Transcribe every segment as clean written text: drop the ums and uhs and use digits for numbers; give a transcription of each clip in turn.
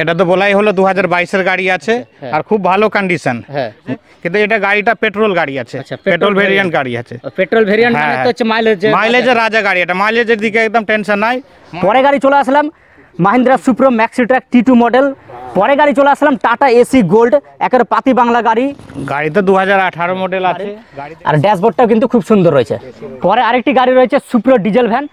এটা তো বলাই হলো 2022 এর গাড়ি আছে আর খুব ভালো কন্ডিশন। হ্যাঁ, কিন্তু এটা গাড়িটা পেট্রোল গাড়ি আছে, পেট্রোল ভেরিয়েন্ট গাড়ি আছে। পেট্রোল ভেরিয়েন্ট মানে তো হচ্ছে মাইলেজের রাজা গাড়ি, এটা মাইলেজের দিকে একদম টেনশন নাই। পরে গাড়ি চলে আসলাম Mahindra সুপ্রো maxi truck T2 model. পরে গাড়ি চলে আসলাম টাটা এসি গোল্ড, একের পাতি বাংলা গাড়ি। গাড়িতে 2018 মডেল আছে আর ড্যাশবোর্ডটাও কিন্তু খুব সুন্দর রয়েছে। পরে আরেকটি গাড়ি রয়েছে সুপ্রো ডিজেল ভ্যান।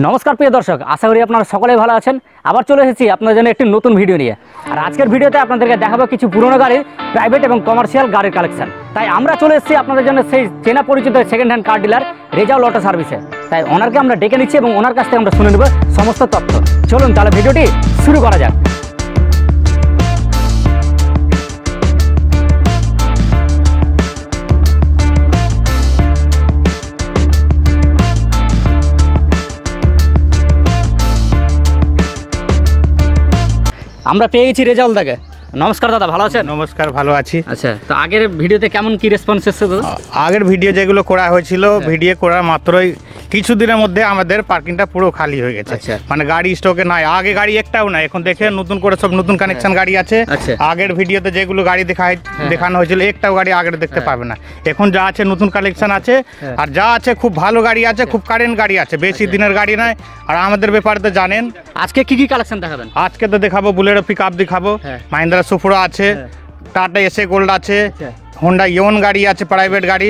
নমস্কার প্রিয় দর্শক, আশা করি আপনারা সকলেই ভালো আছেন। আবার চলে এসেছি আপনাদের জন্য একটি নতুন ভিডিও নিয়ে। আর আজকের ভিডিওতে আপনাদেরকে দেখাবো কিছু পুরনো গাড়ির প্রাইভেট এবং কমার্শিয়াল গাড়ির কালেকশন। তাই আমরা চলে এসেছি আপনাদের জন্য সেই চেনা পরিচিত সেকেন্ড হ্যান্ড কার ডিলার রেজাউল অটো সার্ভিসে। তাই ওনারকে আমরা ডেকে নিচ্ছি এবং ওনার কাছ থেকে আমরা শুনে নেব সমস্ত তথ্য। চলুন তাহলে ভিডিওটি শুরু করা যাক। আমরা পেয়ে গেছি রেজাউল দাকে। নমস্কার দাদা, ভালো আছেন? নমস্কার, ভালো আছি। আচ্ছা, তো আগের ভিডিওতে কেমন কি রেসপন্স এসেছে দাদা? আগের ভিডিও যেগুলো করা হয়েছিল, ভিডিও করার মাত্রই কিছুদিনের মধ্যে আমাদের পার্কিংটা পুরো খালি হয়ে গেছে। মানে গাড়ি স্টকে নাই, আগে গাড়ি একটাও নাই। এখন দেখে নতুন করে সব নতুন কানেকশন গাড়ি আছে। আগের ভিডিওতে যেগুলো গাড়ি দেখানো হয়েছিল একটাও গাড়ি আগের দেখতে পাবে না। এখন যা আছে নতুন কালেকশন আছে, আর যা আছে খুব ভালো গাড়ি আছে, খুব কারেন্ট গাড়ি আছে, বেশি দিনের গাড়ি নয়। আর আমাদের ব্যাপারে তো জানেন। আজকে কি কি কালেকশন দেখাবেন? আজকে তো দেখাবো বুলেরো পিকআপ দেখাবো, মাহিন্দ্রা সুপ্রো আছে, টাটা এসে গোল্ড আছে, হোন্ডা ইয়ন গাড়ি আছে প্রাইভেট গাড়ি,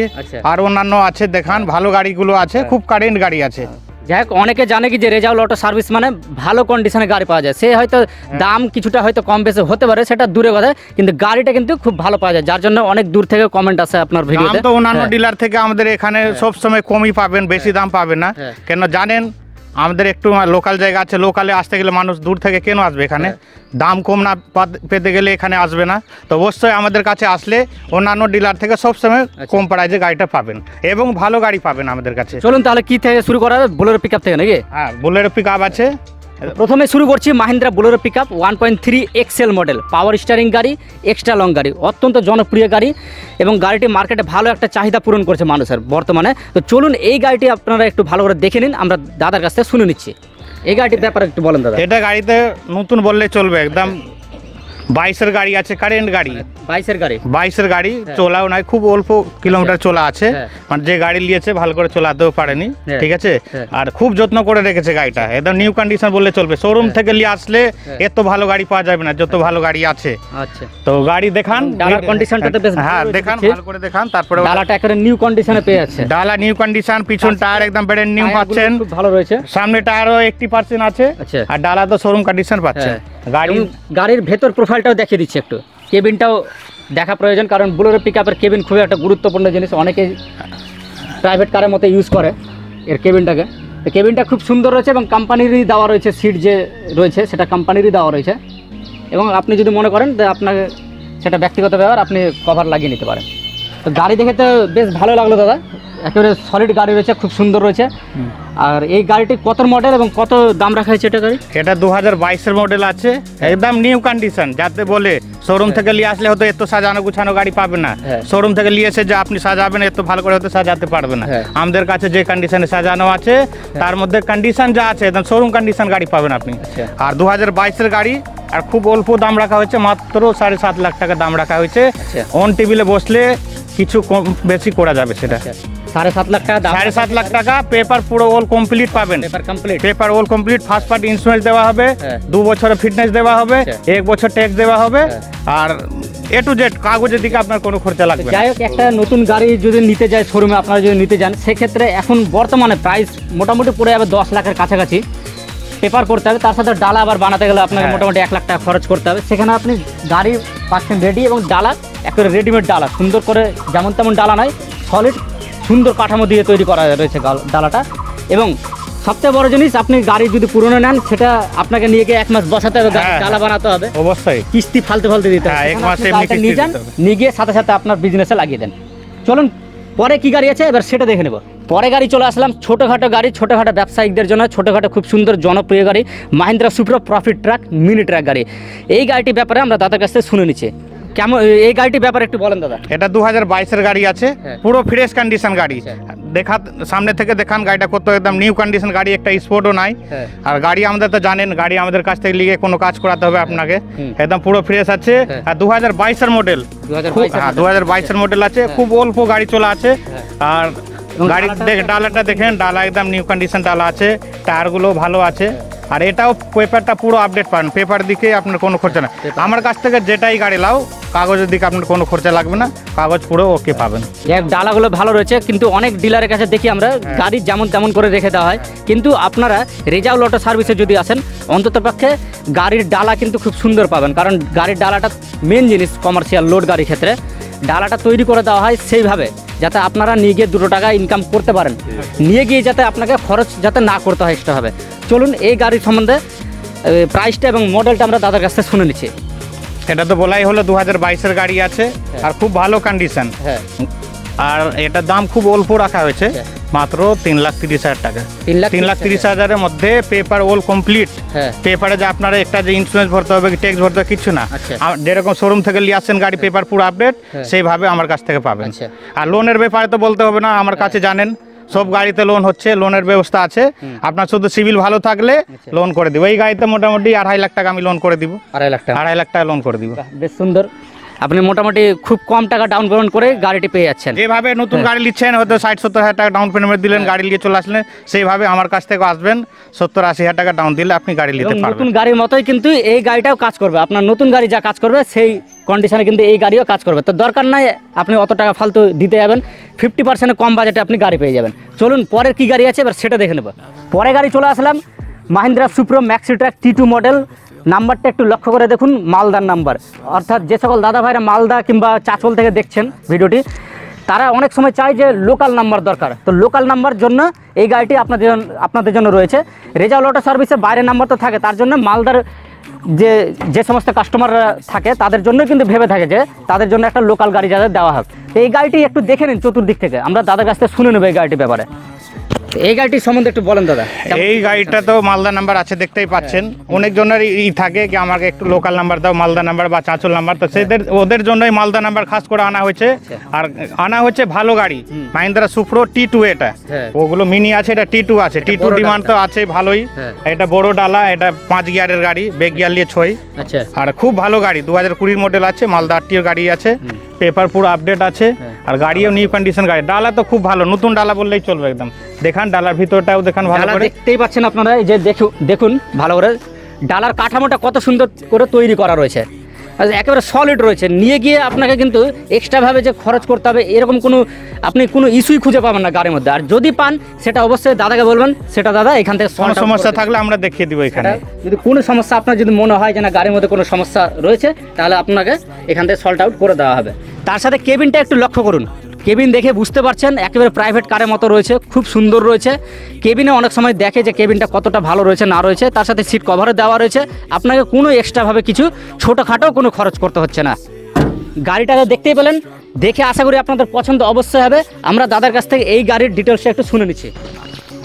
আর অন্যান্য আছে। দেখান ভালো গাড়িগুলো আছে, খুব কারেন্ট গাড়ি আছে। যাই হোক, অনেকে জানে কি যে রেজাউল অটো সার্ভিস মানে ভালো কন্ডিশনে গাড়ি পাওয়া যায়। সে হয়তো দাম কিছুটা হয়তো কম বেশি হতে পারে, সেটা দূরে কথা, কিন্তু গাড়িটা কিন্তু খুব ভালো পাওয়া যায়। যার জন্য অনেক দূর থেকে কমেন্ট আসে আপনার ভিডিওতে। তো অন্যান্য ডিলার থেকে আমাদের এখানে সব সময় কমই পাবেন, বেশি দাম পাবেন না। কেন জানেন, আমাদের একটু লোকাল জায়গা আছে, লোকালে আসতে গেলে মানুষ দূর থেকে কেন আসবে এখানে? দাম কম না পেতে গেলে এখানে আসবে না। তো অবশ্যই আমাদের কাছে আসলে অন্যান্য ডিলার থেকে সবসময় কম প্রাইজে গাড়িটা পাবেন এবং ভালো গাড়ি পাবেন আমাদের কাছে। চলুন তাহলে কি থেকে শুরু করা হবে? বুলেরো পিকআপ থেকে নাকি? হ্যাঁ, বুলেরো পিকআপ আছে। প্রথমে শুরু করছি Mahindra Bolero pickup 1.3 XL model, power steering গাড়ি, এক্সট্রা লং গাড়ি, অত্যন্ত জনপ্রিয় গাড়ি এবং গাড়িটি মার্কেটে ভালো একটা চাহিদা পূরণ করছে মানুষের বর্তমানে। তো চলুন এই গাড়িটি আপনারা একটু ভালো করে দেখে নিন, আমরা দাদার কাছ থেকে শুনে নিচ্ছি। এই গাড়িটির ব্যাপারে একটু বলেন দাদা। এটা গাড়িতে নতুন বললে চলবে, একদম 22-এর গাড়ি আছে, কারেন্ট গাড়ি। 22-এর গাড়ি চলাও নাই, খুব অল্প কিলোমিটার চলা আছে। মানে যে গাড়ি নিয়েছে ভালো করে চলাতেও পারেনি, ঠিক আছে। আর খুব যত্ন করে রেখেছে গাড়িটা, একদম নিউ কন্ডিশন বললে চলবে। শোরুম থেকে নিয়ে আসলে এত ভালো গাড়ি পাওয়া যাবে না যত ভালো গাড়ি আছে। তো গাড়ি দেখান, ডালার কন্ডিশনটা তো বেশ হ্যাঁ দেখান, ভালো করে দেখান। তারপরে ডালাটা একেবারে নিউ কন্ডিশনে পেয়ে যাচ্ছে। ডালা নিউ কন্ডিশন, পিছন টায়ার একদম ব্র্যান্ড নিউ পাচ্ছেন, খুব ভালো রয়েছে। সামনে টায়ারও 80% আছে, আর ডালা তো শোরুম কন্ডিশন পাচ্ছেন। গাড়ির ভেতর প্রোফাইলটাও দেখিয়ে দিচ্ছে একটু, কেবিনটাও দেখা প্রয়োজন, কারণ বুলেরো পিকআপের কেবিন খুবই একটা গুরুত্বপূর্ণ জিনিস। অনেকে প্রাইভেট কারের মতো ইউজ করে এর কেবিনটাকে। তো কেবিনটা খুব সুন্দর রয়েছে এবং কোম্পানিরই দেওয়া রয়েছে, সিট যে রয়েছে সেটা কোম্পানিরই দেওয়া রয়েছে। এবং আপনি যদি মনে করেন যে আপনাকে সেটা ব্যক্তিগত ব্যাপার, আপনি কভার লাগিয়ে নিতে পারেন। তো গাড়ি দেখে তো বেশ ভালো লাগলো দাদা, একেবারে সলিড গাড়ি রয়েছে, খুব সুন্দর রয়েছে। আর এই গাড়িটি কত মডেল এবং কত দাম রাখা হয়েছে এটা গাড়ি? এটা 2022-এর মডেল আছে, একদম নিউ কন্ডিশন। যাতে বলে শোরুম থেকে নিয়ে আসলে হয়তো এত সাজানো গুছানো গাড়ি পাবে না। শোরুম থেকে নিয়ে এসে যে আপনি সাজাবেন এত ভালো করে হয়তো সাজাতে পারবে না। আমাদের কাছে যে কন্ডিশনে সাজানো আছে তার মধ্যে কন্ডিশন যা আছে একদম শোরুম কন্ডিশন গাড়ি পাবেন আপনি। আর 2022-এর গাড়ি, আর খুব অল্প দাম রাখা হয়েছে, মাত্র 7.5 লাখ টাকা দাম রাখা হয়েছে। অন টেবিলে বসলে কিছু কম বেশি করা যাবে সেটা। 7.5 লাখ টাকা, 7.5 লাখ টাকা। পেপার পুরো অল কমপ্লিট পাবেন, paper all complete. First party insurance দেওয়া হবে, 2 বছরের ফিটনেস দেওয়া হবে, 1 বছর ট্যাক্স দেওয়া হবে, আর A to Z কাগজের দিকে আপনার কোনো খরচা লাগবে না। যাই হোক, একটা নতুন গাড়ি যদি নিতে যায় শোরুমে, আপনারা যদি নিতে যান, সেক্ষেত্রে এখন বর্তমানে প্রাইস মোটামুটি পড়ে যাবে 10 লাখের কাছাকাছি। পেপার করতে হবে, তার সাথে ডালা আবার বানাতে গেলে আপনাকে মোটামুটি 1 লাখ টাকা খরচ করতে হবে। সেখানে আপনি গাড়ি পাচ্ছেন রেডি, এবং ডালা একেবারে রেডিমেড ডালা, সুন্দর করে যেমন তেমন ডালা নয়, সলিড সুন্দর কাঠামো দিয়ে তৈরি করা রয়েছে ডালাটা। এবং সবচেয়ে বড় জিনিস, আপনি গাড়ি যদি পুরনো নেন সেটা আপনাকে নিয়ে গিয়ে 1 মাস বসাতে হবে, ডালা বানাতে হবে, অবশ্যই কিস্তি ফালতে দিতে হবে। 1 মাসে নিয়ে যান, নিয়ে গিয়ে সাথে সাথে আপনার বিজনেসে লাগিয়ে দেন। চলুন পরে কি গাড়ি আছে এবার সেটা দেখে নেব। পরে গাড়ি চলে আসলাম ছোটোখাটো গাড়ি, ছোটোখাটো ব্যবসায়িকদের জন্য ছোটোখাটো খুব সুন্দর জনপ্রিয় গাড়ি, Mahindra সুপ্রো profit truck mini truck গাড়ি। এই গাড়িটির ব্যাপারে আমরা দাদার কাছ থেকে শুনে নিচ্ছি। কেমন এই গাড়িটির ব্যাপারে একটু বলেন দাদা। এটা 2022-এর গাড়ি আছে, হ্যাঁ। পুরো ফ্রেশ কন্ডিশন গাড়ি। আচ্ছা। দেখা সামনে থেকে দেখান গাড়িটা কত একদম নিউ কন্ডিশন গাড়ি, একটা স্পোর্টও নাই। হ্যাঁ। আর গাড়ি আমাদের তো জানেন, গাড়ি আমাদের কাছ থেকে লিগে কোনো কাজ করাতে হবে আপনাকে, একদম পুরো ফ্রেশ আছে। হ্যাঁ। আর 2022-এর মডেল, 2022-এর মডেল আছে, খুব অল্প গাড়ি চলা আছে। আর গাড়ির ডালাটা দেখেন, ডালা একদম নিউ কন্ডিশন ডালা আছে, টায়ারগুলো ভালো আছে। আর এটাও পেপারটা পুরো আপডেট পান, পেপার দিকে আপনার কোনো খরচা না। আমার কাছ থেকে যেটাই গাড়ি লাও, কাগজের দিকে আপনার কোনো খরচা লাগবে না, কাগজ পুরো ওকে পাবেন। ডালাগুলো ভালো রয়েছে, কিন্তু অনেক ডিলারের কাছে দেখি আমরা গাড়ি যেমন তেমন করে রেখে দেওয়া হয়, কিন্তু আপনারা রেজাউল অটো সার্ভিসে যদি আসেন অন্ততপক্ষে গাড়ির ডালা কিন্তু খুব সুন্দর পাবেন, কারণ গাড়ির ডালাটা মেন জিনিস কমার্শিয়াল লোড গাড়ির ক্ষেত্রে। ডালাটা তৈরি করে দেওয়া হয় সেইভাবে যাতে আপনারা নিয়ে গিয়ে 2 টাকা ইনকাম করতে পারেন, নিয়ে গিয়ে যাতে আপনাকে খরচ যাতে না করতে হয় এক্সট্রা হবে। চলুন এই গাড়ির সম্বন্ধে প্রাইসটা এবং মডেলটা আমরা দাদার কাছ থেকে শুনে নিচ্ছি। এটা তো বলাই হলো 2022-এর গাড়ি আছে, আর খুব ভালো কন্ডিশন। হ্যাঁ। আর এটার দাম খুব অল্প রাখা হয়েছে, মাত্র 3,30,000 টাকা। 3,30,000 মধ্যে পেপার অল কমপ্লিট। হ্যাঁ। পেপারে যে আপনারা একটা যে ইন্স্যুরেন্স ভরতে হবে, ট্যাক্স ভরতে হবে, কিছু না। আচ্ছা। যেরকম শোরুম থেকে নিয়ে আসছেন গাড়ি, পেপার পুরো আপডেট, সেইভাবে আমার কাছ থেকে পাবেন। আচ্ছা। আর লোনের ব্যাপারে তো বলতে হবে না, আমার কাছে জানেন সব গাড়িতে লোন হচ্ছে, লোনের ব্যবস্থা আছে। আপনার শুধু সিভিল ভালো থাকলে লোন করে দিব। এই গাড়িতে মোটামুটি 2.5 লাখ টাকা আমি লোন করে দিব। 2.5 লাখ টাকা? 2.5 লাখ টাকা লোন করে দিব। বেশ সুন্দর, আপনি মোটামুটি খুব কম টাকা ডাউন পেমেন্ট করে গাড়িটি পেয়ে যাচ্ছেন। যেভাবে নতুন গাড়ি নিচ্ছেন, হয়তো 60-70 হাজার টাকা ডাউন পেমেন্ট দিলেন, গাড়ি নিয়ে চলে আসলেন, সেইভাবে আমার কাছ থেকে আসবেন, 70-80 হাজার টাকা ডাউন দিলে আপনি গাড়ি নিতে পারবেন। নতুন গাড়ির মতোই কিন্তু এই গাড়িটাও কাজ করবে, আপনার নতুন গাড়ি যা কাজ করবে সেই কন্ডিশনে কিন্তু এই গাড়িও কাজ করবে। তো দরকার নাই আপনি অত টাকা ফালতু দিতে যাবেন, 50% কম বাজেটে আপনি গাড়ি পেয়ে যাবেন। চলুন পরের কি গাড়ি আছে এবার সেটা দেখে নেব। পরে গাড়ি চলে আসলাম Mahindra সুপ্রো maxi track T2 model. নাম্বারটা একটু লক্ষ্য করে দেখুন, মালদার নাম্বার। অর্থাৎ যে সকল দাদা ভাইরা মালদা কিংবা চাঁচল থেকে দেখছেন ভিডিওটি, তারা অনেক সময় চায় যে লোকাল নাম্বার দরকার। তো লোকাল নাম্বার জন্য এই গাড়িটি আপনাদের জন্য রয়েছে। রেজাউল অটো সার্ভিসে বাইরের নাম্বার তো থাকে, তার জন্য মালদার যে সমস্ত কাস্টমাররা থাকে তাদের জন্য কিন্তু ভেবে থাকে যে তাদের জন্য একটা লোকাল গাড়ি যাদের দেওয়া হয়। তো এই গাড়িটি একটু দেখে নিন চতুর্দিক থেকে, আমরা দাদার কাছ থেকে শুনে নেবো এই গাড়িটির ব্যাপারে। এই গাড়িটির সম্বন্ধে একটু বলেন দাদা। এই গাড়িটা তো মালদা নাম্বার আছে, দেখতেই পাচ্ছেন। অনেক জনের থাকে কি আমাকে একটু লোকাল নাম্বার দাও, মালদা নাম্বার বা চাঁচল নাম্বার, তো ওদের জন্যই মালদা নাম্বার খাস করে আনা হয়েছে। আর আনা হচ্ছে ভালো গাড়ি, মাহিন্দ্রা সুপ্রো T2 এটা। ওগুলো মিনি আছে, এটা T2 আছে। T2 ডিমান্ড তো আছে ভালোই। এটা বড় ডালা, এটা 5 গিয়ারের গাড়ি, ব্যাক গিয়ার নিয়ে 6। আচ্ছা। আর খুব ভালো গাড়ি, 2020 মডেল আছে, মালদা আরটিও গাড়ি আছে, পেপার পুরো আপডেট আছে। আর গাড়িও নিউ কন্ডিশন গাড়ি, ডালা তো খুব ভালো, নতুন ডালা বললেই চলবে একদম। দেখান ডালার ভিতরটাও দেখান ভালো করে, দেখতেই পাচ্ছেন আপনারা। এই যে দেখুন ভালো করে, ডালার কাঠামোটা কত সুন্দর করে তৈরি করা রয়েছে, একেবারে সলিড রয়েছে। নিয়ে গিয়ে আপনাকে কিন্তু এক্সট্রাভাবে যে খরচ করতে হবে এরকম আপনি কোনো ইস্যুই খুঁজে পাবেন না গাড়ির মধ্যে। আর যদি পান সেটা অবশ্যই দাদাকে বলবেন, সেটা দাদা এখান থেকে কোনো সমস্যা থাকলে আমরা দেখিয়ে দিব এখানে। যদি কোনো সমস্যা আপনার যদি মনে হয় যে না গাড়ির মধ্যে কোনো সমস্যা রয়েছে, তাহলে আপনাকে এখান থেকে সল্ট আউট করে দেওয়া হবে। তার সাথে কেবিনটা একটু লক্ষ্য করুন, কেবিন দেখে বুঝতে পারছেন একেবারে প্রাইভেট কারের মতো রয়েছে, খুব সুন্দর রয়েছে। কেবিনে অনেক সময় দেখে যে কেবিনটা কতটা ভালো রয়েছে না রয়েছে। তার সাথে সিট কভারও দেওয়া রয়েছে, আপনাকে কোনো এক্সট্রাভাবে কিছু ছোটোখাটো কোনো খরচ করতে হচ্ছে না। গাড়িটাকে দেখতেই পেলেন, দেখে আশা করি আপনাদের পছন্দ অবশ্যই হবে। আমরা দাদার কাছ থেকে এই গাড়ির ডিটেলসটা একটু শুনে নিচ্ছি।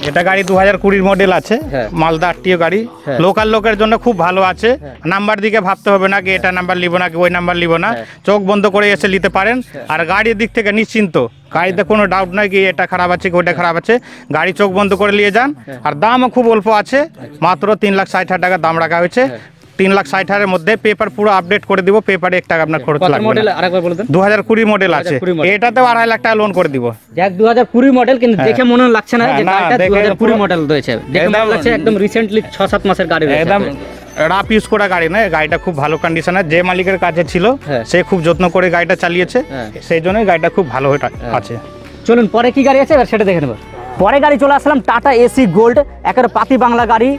এটা গাড়ি 2020 মডেল আছে, মালদা আরটিও গাড়ি, লোকাল লোকের জন্য খুব ভালো আছে। নাম্বার দিকে ভাবতে হবে না কি এটা নাম্বার লিব না কি ওই নাম্বার লিব না, চোখ বন্ধ করে এসে নিতে পারেন। আর গাড়ির দিক থেকে নিশ্চিন্ত, গাড়িতে কোনো ডাউট নাই কি এটা খারাপ আছে কি ওইটা খারাপ আছে, গাড়ি চোখ বন্ধ করে নিয়ে যান। আর দামও খুব অল্প আছে, মাত্র 3,60,000 টাকা দাম রাখা হয়েছে। 3,60,000-এর মধ্যে পেপার পুরো আপডেট করে দিব, পেপারে 1 টাকা আপনার খরচ লাগবে না। 2020 মডেল আছে, এটাতেও 2.5 লাখ টাকা লোন করে দিব। যাক 2020 মডেল, কিন্তু দেখে মনে লাগছে না যে গাড়িটা 2020 মডেল রয়েছে, দেখে মনে লাগছে একদম রিসেন্টলি 6-7 মাসের গাড়ি রয়েছে, একদম রাফ ইউজ করা গাড়ি না। গাড়িটা খুব ভালো কন্ডিশনে, যে মালিকের কাছে ছিল সে খুব যত্ন করে গাড়িটা চালিয়েছে, সেই জন্যই গাড়িটা খুব ভালো হয়ে আছে। চলুন পরে কি গাড়ি আছে এবার সেটা দেখে নেব। পরে গাড়ি চলে আসলাম টাটা এসি গোল্ড, একেবারে পাতি বাংলা গাড়ি,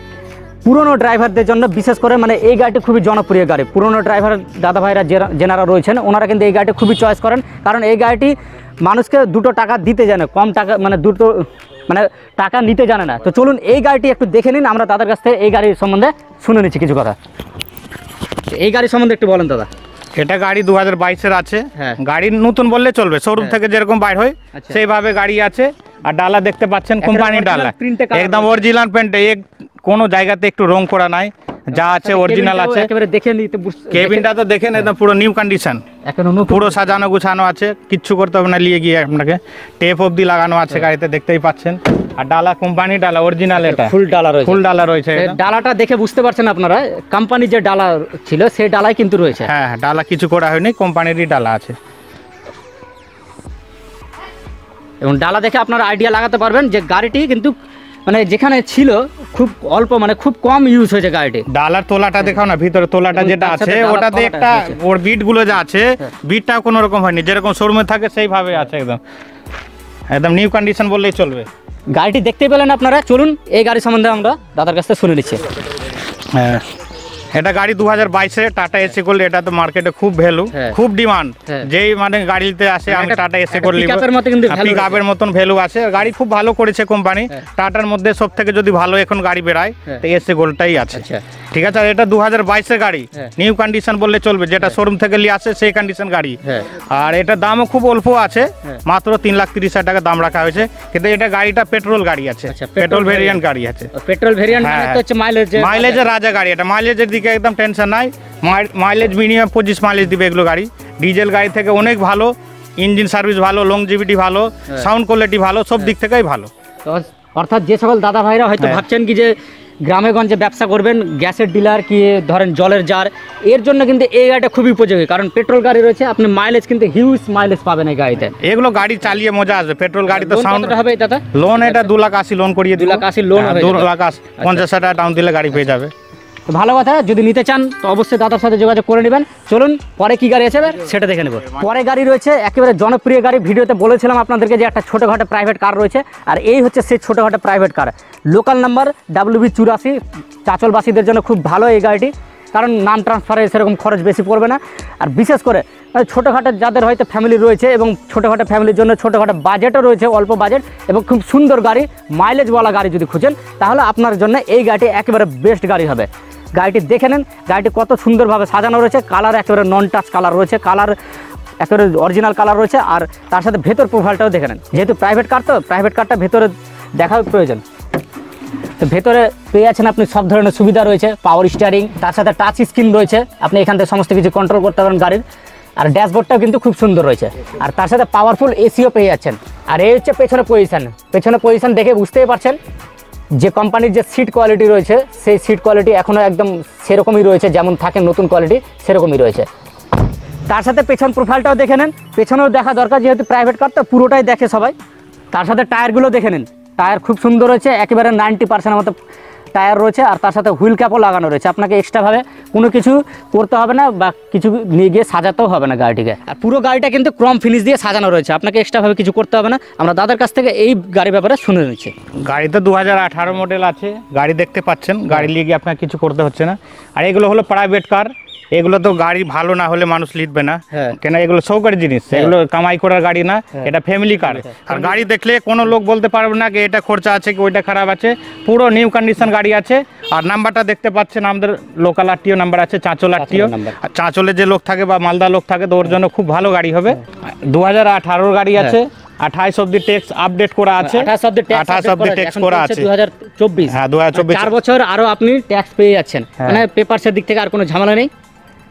পুরনো ড্রাইভারদের জন্য বিশেষ করে। মানে এই গাড়িটি খুবই জনপ্রিয় গাড়ি, পুরনো ড্রাইভার দাদা ভাইরা যেনারা রয়েছেন ওনারা কিন্তু এই গাড়িটি খুবই চয়েস করেন, কারণ এই গাড়িটি মানুষকে 2 টাকা দিতে জানে, কম টাকা মানে টাকা নিতে জানে না। তো চলুন এই গাড়িটি একটু দেখে নিন, আমরা দাদার কাছ থেকে এই গাড়ির সম্বন্ধে শুনে নিচ্ছি কিছু কথা। এই গাড়ির সম্বন্ধে একটু বলেন দাদা। এটা গাড়ি 2022-এর আছে, গাড়ি নতুন বললে চলবে, শোরুম থেকে যেরকম বাইর হয় সেইভাবে গাড়ি আছে। আর ডালা দেখতে পাচ্ছেন কোম্পানির ডালা, একদম অরিজিনাল পেন্ট, কোনো জায়গাতে একটু রং করা নাই। যা আছে অরিজিনাল আছে। একেবারে দেখে নিতে কেবিনটা তো দেখেন একদম পুরো নিউ কন্ডিশন, এখনো পুরো সাজানো গুছানো আছে, কিচ্ছু করতে হবে না নিয়ে গিয়ে আপনাকে। টেপ অবধি লাগানো আছে গাড়িতে, দেখতেই পাচ্ছেন। আর ডালা কোম্পানি ডালা অরিজিনাল, এটা ফুল ডালা রয়েছে, ফুল ডালা রয়েছে। ডালাটা দেখে বুঝতে পারছেন আপনারা, কোম্পানি যে ডালা ছিল সেই ডালাই কিন্তু রয়েছে। হ্যাঁ, ডালা কিছু করা হয়নি, কোম্পানিরই ডালা আছে। এবং ডালা দেখে আপনারা আইডিয়া লাগাতে পারবেন যে গাড়িটি কিন্তু মানে যেখানে ছিল খুব অল্প, মানে খুব কম ইউজ হয়েছে গাড়িটি। ডালার তোলাটা দেখাও না, ভিতরে তোলাটা যেটা আছে ওটাতে একটা ওর বিট গুলো যা আছে, বিটটা কোনো রকম হয়নি, যেরকম শোরুমে থাকে সেইভাবে আছে, একদম একদম নিউ কন্ডিশন বললেই চলবে। গাড়িটি দেখতে পেলেন আপনারা, চলুন এই গাড়ি সম্বন্ধে আমরা দাদার কাছ থেকে শুনে নিচ্ছি। হ্যাঁ, এটা গাড়ি 2022-এর টাটা এসি করলে, এটা তো মার্কেটে খুব ভ্যালু, খুব ডিমান্ড। যেই মানে গাড়িতে আসে আমি টাটা এসি করলে পিকআপের মতন ভ্যালু আছে। গাড়ি খুব ভালো করেছে কোম্পানি। টাটার মধ্যে সব থেকে যদি ভালো এখন গাড়ি বেরায় তো এসি গোল্ডটাই আছে, ঠিক আছে। আর এটা 2022-এর গাড়ি, নিউ কন্ডিশন বললে চলবে, যেটা শোরুম থেকে নিয়ে আসে সেই কন্ডিশন গাড়ি। আর এটা দামও খুব অল্প আছে, মাত্র 3,30,000 টাকা দাম রাখা হয়েছে। কিন্তু এটা গাড়িটা পেট্রোল গাড়ি আছে, পেট্রোল ভেরিয়েন্ট গাড়ি আছে। পেট্রোল ভেরিয়েন্ট হচ্ছে মাইলেজের রাজা গাড়ি, এটা মাইলেজের দিকে একদম টেনশন নাই। মাইলেজ মিনিমাম 25 মাইলেজ দিবে এগুলো গাড়ি। ডিজেল গাড়ি থেকে অনেক ভালো, ইঞ্জিন সার্ভিস ভালো, লংজিভিটি ভালো, সাউন্ড কোয়ালিটি ভালো, সব দিক থেকেই ভালো। অর্থাৎ যে সকল দাদা ভাইরা হয়তো ভাবছেন কি যে গ্রামে গঞ্জে ব্যবসা করবেন, গ্যাসের ডিলার কি ধরেন জলের জার, এর জন্য কিন্তু এই গাড়িটা খুবই উপযোগী, কারণ পেট্রোল গাড়ি রয়েছে, আপনি মাইলেজ কিন্তু হিউজ মাইলেজ পাবেন এই গাড়িতে। এগুলো গাড়ি চালিয়ে মজা আসবে, পেট্রোল গাড়ি তো সাউন্ড হবে দাদা। লোন এটা 2,80,000 লোন করিয়ে 2,80,000 লোন হবে, 2,50,000 টাকা ডাউন দিলে গাড়ি পেয়ে যাবে। তো ভালো কথা, যদি নিতে চান তো অবশ্যই দাদার সাথে যোগাযোগ করে নেবেন। চলুন পরে কি গাড়ি আছে সেটা দেখে নেব। পরে গাড়ি রয়েছে একেবারে জনপ্রিয় গাড়ি, ভিডিওতে বলেছিলাম আপনাদেরকে যে একটা ছোটোখাটো প্রাইভেট কার রয়েছে, আর এই হচ্ছে সেই ছোটোখাটো private car. Local number WB84, চাঁচলবাসীদের জন্য খুব ভালো এই গাড়িটি, কারণ নাম ট্রান্সফারে সেরকম খরচ বেশি পড়বে না। আর বিশেষ করে ছোটোখাটো যাদের হয়তো ফ্যামিলি রয়েছে এবং ছোটোখাটো ফ্যামিলির জন্য ছোটোখাটো বাজেটও রয়েছে, অল্প বাজেট এবং খুব সুন্দর গাড়ি, মাইলেজওয়ালা গাড়ি যদি খুঁজেন তাহলে আপনার জন্য এই গাড়িটি একেবারে বেস্ট গাড়ি হবে। গাড়িটি দেখে নেন, গাড়িটি কত সুন্দরভাবে সাজানো রয়েছে, কালার একেবারে নন টাচ কালার রয়েছে, কালার একেবারে অরিজিনাল কালার রয়েছে। আর তার সাথে ভেতর প্রোফাইলটাও দেখে নেন, যেহেতু প্রাইভেট কার তো প্রাইভেট কারটা ভেতরে দেখা প্রয়োজন। তো ভেতরে পেয়ে যাচ্ছেন আপনি সব ধরনের সুবিধা রয়েছে, পাওয়ার স্টিয়ারিং, তার সাথে টাচ স্ক্রিন রয়েছে, আপনি এখান থেকে সমস্ত কিছু কন্ট্রোল করতে পারেন গাড়ির। আর ড্যাশবোর্ডটাও কিন্তু খুব সুন্দর রয়েছে, আর তার সাথে পাওয়ারফুল এসিও পেয়ে যাচ্ছেন। আর এই হচ্ছে পেছনে পজিশন দেখে বুঝতেই পারছেন যে কোম্পানির যে সিট কোয়ালিটি রয়েছে সেই সিট কোয়ালিটি এখনও একদম সেরকমই রয়েছে, যেমন থাকে নতুন কোয়ালিটি সেরকমই রয়েছে। তার সাথে পেছন প্রোফাইলটাও দেখে নেন, পেছনেও দেখা দরকার, যেহেতু প্রাইভেট কার তো পুরোটাই দেখে সবাই। তার সাথে টায়ারগুলো দেখে নিন, টায়ার খুব সুন্দর রয়েছে, একেবারে 90% মতো টায়ার রয়েছে। আর তার সাথে হুইল ক্যাপও লাগানো রয়েছে, আপনাকে এক্সট্রাভাবে কোনো কিছু করতে হবে না বা কিছু নিয়ে গিয়ে সাজাতেও হবে না গাড়িটিকে। আর পুরো গাড়িটা কিন্তু ক্রম ফিনিশ দিয়ে সাজানো রয়েছে, আপনাকে এক্সট্রাভাবে কিছু করতে হবে না। আমরা দাদার কাছ থেকে এই গাড়ির ব্যাপারে শুনে নিচ্ছি। গাড়িতে 2018 মডেল আছে, গাড়ি দেখতে পাচ্ছেন, গাড়ি নিয়ে গিয়ে আপনার কিছু করতে হচ্ছে না। আর এগুলো হলো প্রাইভেট কার, এগুলো তো গাড়ি ভালো না হলে মানুষ লিখবে না, কেন এগুলো শৌকের জিনিস, এগুলো কামাই করার গাড়ি না, এটা ফ্যামিলি কার। আর গাড়ি দেখলে কোনো লোক বলতে পারবে না যে এটা খরচা আছে কি ওইটা খারাপ আছে, পুরো নিউ কন্ডিশন গাড়ি আছে। আর নাম্বারটা দেখতে পাচ্ছেন, আমাদের লোকাল আরটিও নাম্বার আছে, চাঁচল আরটিও। আর চাঁচলে যে লোক থাকে বা মালদা লোক থাকে তো ওর জন্য খুব ভালো গাড়ি হবে। 2018 গাড়ি আছে, 28 অব্দি ট্যাক্স আপডেট করা আছে, 28 অব্দি ট্যাক্স করা আছে। 2024, হ্যাঁ 2024, 4 বছর আরো আপনি ট্যাক্স পেয়ে যাচ্ছেন, মানে পেপারসের দিক থেকে আর কোনো ঝামেলা নেই।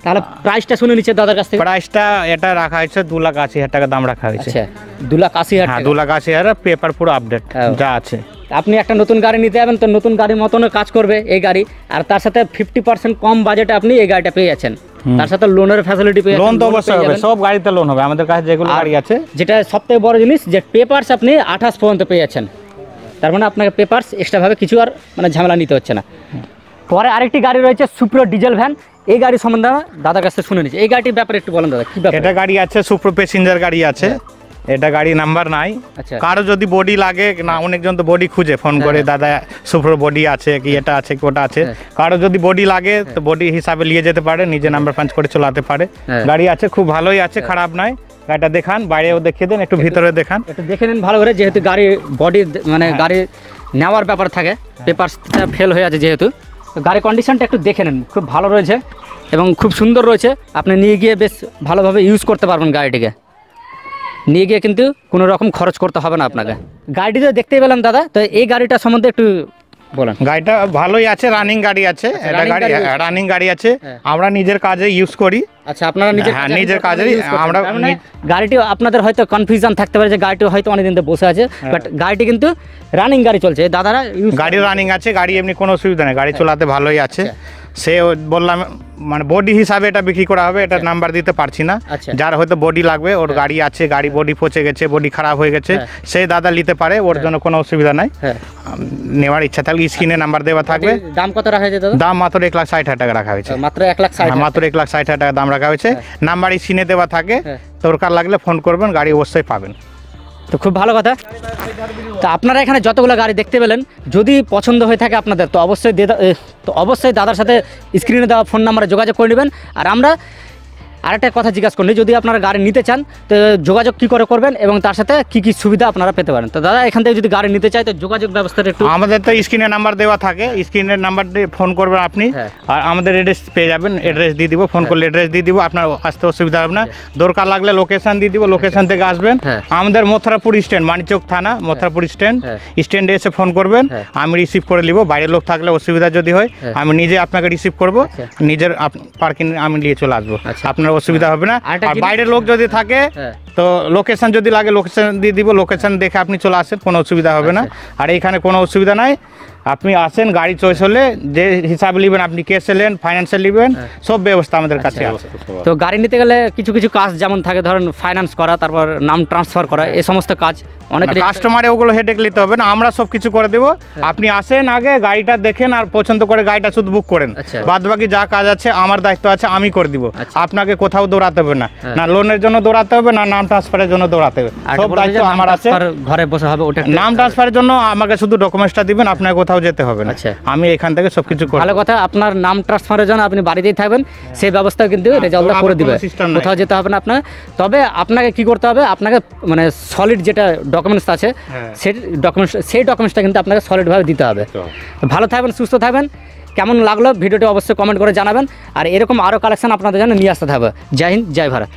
তাহলে প্রাইসটা শুনে নিচ্ছে দাদার কাছ থেকে। প্রাইসটা এটা রাখা হয়েছে 2,80,000 টাকা দাম রাখা হয়েছে। আচ্ছা 2,80,000 টাকা, 2,80,000, পেপার পুরো আপডেট যা আছে। আপনি একটা নতুন গাড়ি নিতে যাবেন তো নতুন গাড়ির মতনও কাজ করবে এই গাড়ি, আর তার সাথে 50% কম বাজেটে আপনি এই গাড়িটা পেয়ে যাচ্ছেন। তার সাথে লোনের ফ্যাসিলিটি পেয়ে যাবেন, লোন তো অবশ্যই হবে, সব গাড়িতে লোন হবে আমাদের কাছে যেগুলো গাড়ি আছে। যেটা সবথেকে বড় জিনিস যে পেপারস আপনি 28 পর্যন্ত পেয়ে যাচ্ছেন, তার মানে আপনাকে পেপারস এক্সট্রাভাবে কিছু আর মানে ঝামেলা নিতে হচ্ছে না। পরে আরেকটি গাড়ি রয়েছে সুপ্রো ডিজেল ভ্যান, এই গাড়ি সম্বন্ধে দাদার কাছে শুনে নিচ্ছি। এই গাড়িটির ব্যাপারে একটু বলেন দাদা, কি ব্যাপার? এটা গাড়ি আছে সুপ্রো প্যাসেঞ্জার গাড়ি আছে, এটা গাড়ি নাম্বার নাই। কারো যদি বডি লাগে না, অনেকজন তো বডি খুঁজে ফোন করে, দাদা সুপ্রো বডি আছে কি, এটা আছে কি ওটা আছে। কারো যদি বডি লাগে তো বডি হিসাবে নিয়ে যেতে পারে, নিজে নাম্বার পাঞ্চ করে চালাতে পারে। গাড়ি আছে খুব ভালোই আছে, খারাপ নয়। গাড়িটা দেখান, বাইরেও দেখিয়ে দেন, একটু ভিতরে দেখান, একটু দেখে নেন ভালো করে, যেহেতু গাড়ি বডি মানে গাড়ি নেওয়ার ব্যাপার থাকে, পেপারসটা ফেল হয়ে আছে যেহেতু, গাড়ি কন্ডিশনটা একটু দেখে নেন, খুব ভালো রয়েছে এবং খুব সুন্দর রয়েছে। আপনি নিয়ে গিয়ে বেশ ভালোভাবে ইউজ করতে পারবেন গাড়িটিকে, নিয়ে গিয়ে কিন্তু কোনো রকম খরচ করতে হবে না আপনাকে। গাড়িটা দেখতেই পেলাম দাদা, তো এই গাড়িটা সম্বন্ধে একটু বলেন। গাড়িটা ভালোই আছে, রানিং গাড়ি আছে, এটা running গাড়ি গাড়ি আছে। রানিং গাড়ি আছে, হ্যাঁ। আমরা নিজের কাজে ইউজ করি। আচ্ছা, আপনারা নিজের হ্যাঁ, কাজে নিজের আপনারা কাজেই use করছেন। আমরা তার মানে গাড়িটি আপনাদের হয়তো কনফিউশন থাকতে পারে যে গাড়িটি হয়তো অনেকদিন ধরে বসে আছে, বাট গাড়িটি কিন্তু রানিং গাড়ি চলছে, এই দাদারা ইউজ গাড়ি রানিং আছে, গাড়ি এমনি কোনো অসুবিধা নেই, গাড়ি চালাতে ভালোই আছে। সে বললাম মানে বডি হিসাবে এটা বিক্রি করা হবে, এটা নাম্বার দিতে পারছি না। আচ্ছা। যার হয়তো বডি লাগবে, ওর গাড়ি আছে, গাড়ি বডি পচে গেছে, বডি খারাপ হয়ে গেছে, সেই দাদা নিতে পারে, ওর জন্য কোনো অসুবিধা নাই। হ্যাঁ, নেওয়ার ইচ্ছা থাকলে স্ক্রিনে নাম্বার দেওয়া থাকবে। দাম কত রাখা হয়েছে দাদা? দাম মাত্র 1,60,000 টাকা রাখা হয়েছে। মাত্র 1,60,000। মাত্র 1,60,000 টাকা দাম রাখা হয়েছে। নাম্বার স্ক্রিনে দেওয়া থাকে, দরকার লাগলে ফোন করবেন, গাড়ি অবশ্যই পাবেন। তো খুব ভালো কথা। তো আপনারা এখানে যতগুলো গাড়ি দেখতে পেলেন, যদি পছন্দ হয়ে থাকে আপনাদের, তো অবশ্যই দাদার সাথে স্ক্রিনে দেওয়া ফোন নাম্বারে যোগাযোগ করে নেবেন। আর আমরা আরেকটা কথা জিজ্ঞাসা করি, যদি আপনারা গাড়ি নিতে চান তো যোগাযোগ কী করে করবেন এবং তার সাথে কী কী সুবিধা আপনারা পেতে পারেন। তো দাদা এখান থেকে যদি গাড়ি নিতে চাই তো যোগাযোগ ব্যবস্থাটা একটু। আমাদের তো স্ক্রিনে নাম্বার দেওয়া থাকে, স্ক্রিনের নাম্বার দিয়ে ফোন করবেন আপনি, আর আমাদের অ্যাড্রেস পেয়ে যাবেন, অ্যাড্রেস দিয়ে দিব, ফোন করলে অ্যাড্রেস দিয়ে দিব, আপনার আসতে অসুবিধা হবে না। দরকার লাগলে লোকেশন দিয়ে দিব, লোকেশন থেকে আসবেন। আমাদের মথুরাপুর স্ট্যান্ড, মানিকচক থানা, মথুরাপুর স্ট্যান্ডে এসে ফোন করবেন, আমি রিসিভ করে নিব। বাইরের লোক থাকলে অসুবিধা যদি হয় আমি নিজে আপনাকে রিসিভ করব, নিজের পার্কিং আমি নিয়ে চলে আসবো, আপনার অসুবিধা হবে না। আর বাইরের লোক যদি থাকে তো লোকেশন যদি লাগে লোকেশন দিয়ে দিব, লোকেশন দেখে আপনি চলে আসেন, কোনো অসুবিধা হবে না। আর এইখানে কোনো অসুবিধা নাই, আপনি আসেন, গাড়ি চয়েস হলে যে হিসাবে নেবেন, আপনি ক্যাশে নেন, ফাইন্যান্সে নেবেন, সব ব্যবস্থা আমাদের কাছে আছে। তো গাড়ি নিতে গেলে কিছু কিছু কাজ যেমন থাকে, ধরেন ফাইন্যান্স করা, তারপর নাম ট্রান্সফার করা, এই সমস্ত কাজ অনেক কাস্টমারে ওগুলো হেডেক নিতে হবে না, আমরা সব কিছু করে দেবো। আপনি আসেন, আগে গাড়িটা দেখেন, আর পছন্দ করে গাড়িটা শুধু বুক করেন, বাদ বাকি যা কাজ আছে আমার দায়িত্ব আছে, আমি করে দিব। আপনাকে কোথাও দৌড়াতে হবে না, না লোনের জন্য দৌড়াতে হবে, না নাম ট্রান্সফারের জন্য দৌড়াতে হবে, সব দায়িত্ব আমার আছে। ঘরে বসে হবে ওটা, নাম ট্রান্সফারের জন্য আমাকে শুধু ডকুমেন্টসটা দিবেন, আপনাকে কোথাও যেতে হবে না, আমি এখান থেকে সবকিছু করব। ভালো কথা, আপনার নাম ট্রান্সফারের জন্য আপনি বাড়িতেই থাকবেন, সেই ব্যবস্থা কিন্তু রেজাল্টটা করে দিবে, কোথাও যেতে হবে না আপনার। তবে আপনাকে কি করতে হবে, আপনাকে মানে সলিড যেটা ডকুমেন্টস আছে সেই ডকুমেন্টসটা কিন্তু আপনাকে সলিডভাবে দিতে হবে। ভালো থাকবেন, সুস্থ থাকবেন। কেমন লাগলো ভিডিওটি অবশ্যই কমেন্ট করে জানাবেন। আর এরকম আরও কালেকশন আপনাদের জন্য নিয়ে আসতে হবে। জয় হিন্দ, জয় ভারত।